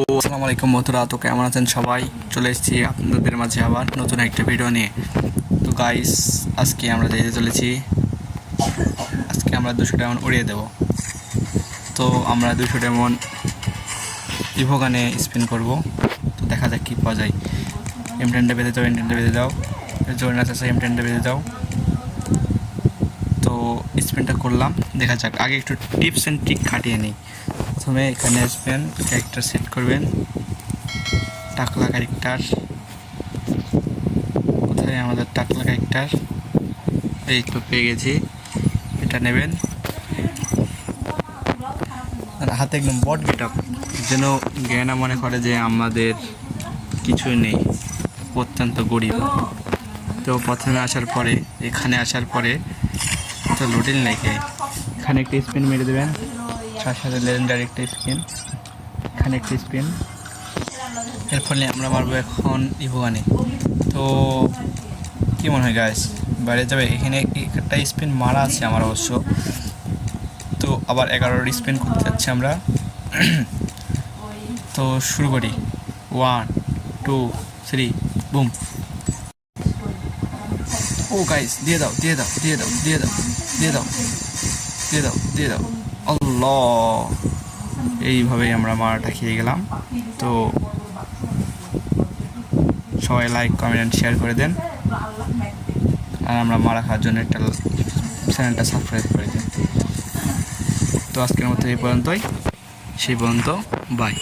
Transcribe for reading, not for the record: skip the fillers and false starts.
আসসালামু আলাইকুম বন্ধুরা, তো কেমন আছেন সবাই? চলে এসেছি আপনাদের মাঝে আবার নতুন একটা ভিডিও নিয়ে। তো গাইস, আজকে আমরা যেতে চলেছি, আজকে আমরা 200 ডায়মন্ড উড়িয়ে দেব। তো আমরা 200 ডায়মন্ড ইভোগানে স্পিন করব। তো দেখা যাক কী পাওয়া যায়। M10টা বেঁধে যাও, M10টা বেঁধে যাও, জোরে আছে M10টা বেঁধে যাও। তো স্পিনটা করলাম, দেখা যাক। আগে একটু টিপস অ্যান্ড ট্রিক খাটিয়ে নিই। প্রথমে এখানে আসবেন, ক্যারেক্টার সেট করবেন, টাকলা ক্যারেক্টার। কোথায় আমাদের টাকলা ক্যারেক্টার? এই তো পেয়ে গেছি। এটা নেবেন, আর হাতে একদম বট গেট আপ, যেন জ্ঞানা মনে করে যে আমাদের কিছুই নেই, অত্যন্ত গরিব। তো প্রথমে আসার পরে, এখানে আসার পরে তো লোডিং লেগে এখানে একটা স্পিন মেরে দেবেন, সাথে সাথে লেজেন্ডারি একটা স্পিন, এখানে একটা স্পিন। এর ফলে আমরা মারবো এখন ইভোগানে। তো কী মনে হয় গাইস, বাইরে যাবে? এখানে একটা স্পিন মারা আছে আমার অবশ্য। তো আবার 11 স্পিন করতে যাচ্ছি আমরা। তো শুরু করি, 1 2 3 বুম। ও গাইস, দিয়ে দাও দিয়ে দাও দিয়ে দাও দিয়ে দাও দিয়ে দাও দিয়ে দাও দিয়ে দাও। আল্লাহ, এইভাবেই আমরা মারাটা খেয়ে গেলাম। তো সবাই লাইক কমেন্ট শেয়ার করে দেন, আর আমরা মারা খাওয়ার জন্য একটা চ্যানেলটা সাবস্ক্রাইব করে দেন। তো আজকের মতো এই পর্যন্তই, সেই পর্যন্ত বাই।